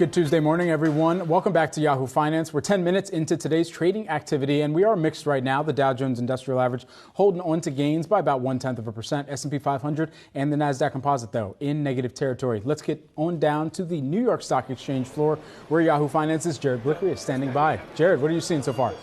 Good Tuesday morning, everyone. Welcome back to Yahoo Finance. We're 10 minutes into today's trading activity, and we are mixed right now. The Dow Jones Industrial Average holding on to gains by about 0.1%. S&P 500 and the NASDAQ Composite, though, in negative territory. Let's get on down to the New York Stock Exchange floor, where Yahoo Finance's Jared Blikre is standing by. Jared, what are you seeing so far?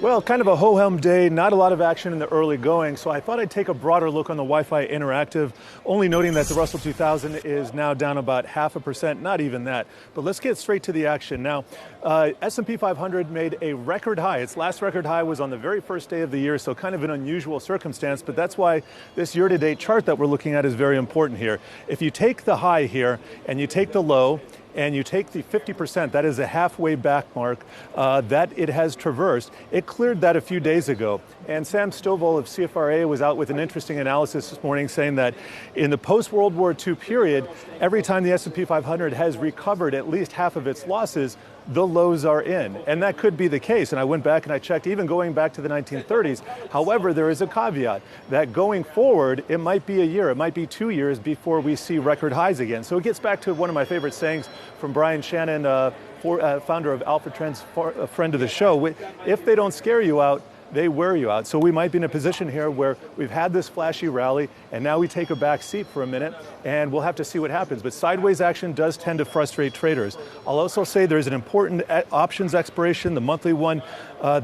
Well, kind of a ho-hum day, not a lot of action in the early going, so I thought I'd take a broader look on the Wi-Fi Interactive, only noting that the Russell 2000 is now down about 0.5%, not even that. But let's get straight to the action. Now, S&P 500 made a record high. Its last record high was on the very first day of the year, so kind of an unusual circumstance, but that's why this year-to-date chart that we're looking at is very important here. If you take the high here and you take the low, and you take the 50%, that is a halfway back mark that it has traversed. It cleared that a few days ago. And Sam Stovall of CFRA was out with an interesting analysis this morning saying that in the post-World War II period, every time the S&P 500 has recovered at least half of its losses, the lows are in. And that could be the case. And I went back and I checked, even going back to the 1930s. However, there is a caveat that going forward, it might be a year, it might be 2 years before we see record highs again. So it gets back to one of my favorite sayings from Brian Shannon, founder of Alpha Trends, a friend of the show. If they don't scare you out, they wear you out. So we might be in a position here where we've had this flashy rally and now we take a back seat for a minute and we'll have to see what happens. But sideways action does tend to frustrate traders. I'll also say there's an important options expiration, the monthly one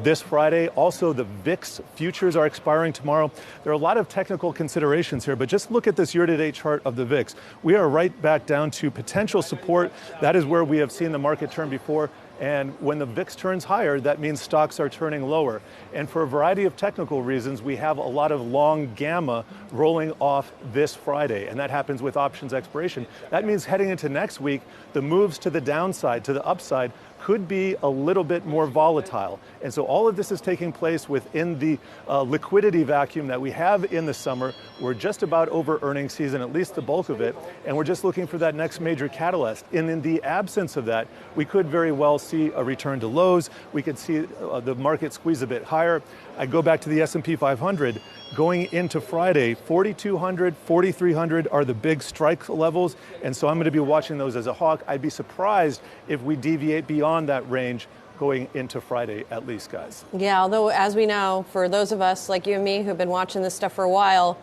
this Friday. Also, the VIX futures are expiring tomorrow. There are a lot of technical considerations here, but just look at this year-to-date chart of the VIX. We are right back down to potential support. That is where we have seen the market turn before. And when the VIX turns higher, that means stocks are turning lower. And for a variety of technical reasons, we have a lot of long gamma rolling off this Friday, and that happens with options expiration. That means heading into next week, the moves to the downside, to the upside, could be a little bit more volatile. And so all of this is taking place within the liquidity vacuum that we have in the summer. We're just about over earnings season, at least the bulk of it, and we're just looking for that next major catalyst. And in the absence of that, we could very well see a return to lows. We could see the market squeeze a bit higher. I go back to the S&P 500. Going into Friday, 4,200, 4,300 are the big strike levels, and so I'm going to be watching those as a hawk. I'd be surprised if we deviate beyond that range going into Friday, at least, guys. Yeah, although, as we know, for those of us like you and me who've been watching this stuff for a while,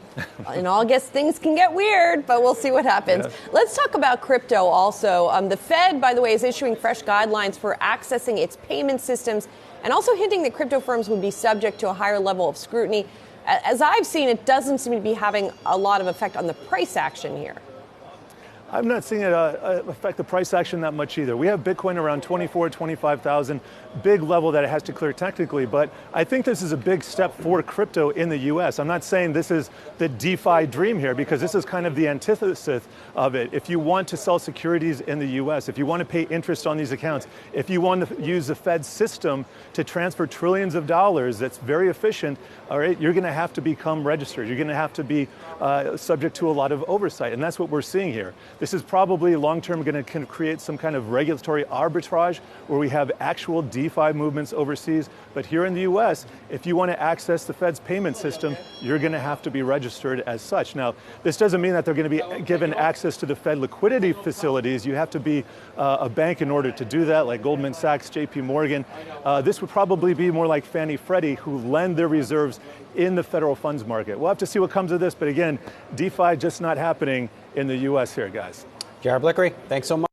in August, things can get weird, but we'll see what happens. Yeah. Let's talk about crypto also. The Fed, by the way, is issuing fresh guidelines for accessing its payment systems and also hinting that crypto firms would be subject to a higher level of scrutiny. As I've seen, it doesn't seem to be having a lot of effect on the price action here. I'm not seeing it affect the price action that much either. We have Bitcoin around 24, 25,000, big level that it has to clear technically, but I think this is a big step for crypto in the US. I'm not saying this is the DeFi dream here, because this is kind of the antithesis of it. If you want to sell securities in the US, if you want to pay interest on these accounts, if you want to use the Fed system to transfer trillions of dollars that's very efficient, all right, you're going to have to become registered. You're going to have to be subject to a lot of oversight, and that's what we're seeing here. This is probably long-term going to create some kind of regulatory arbitrage where we have actual DeFi movements overseas. But here in the US, if you want to access the Fed's payment system, you're going to have to be registered as such. Now, this doesn't mean that they're going to be given access to the Fed liquidity facilities. You have to be a bank in order to do that, like Goldman Sachs, JP Morgan. This would probably be more like Fannie Freddie, who lend their reserves in the federal funds market. We'll have to see what comes of this, but again, DeFi just not happening in the US here, guys. Jared Blikre, thanks so much.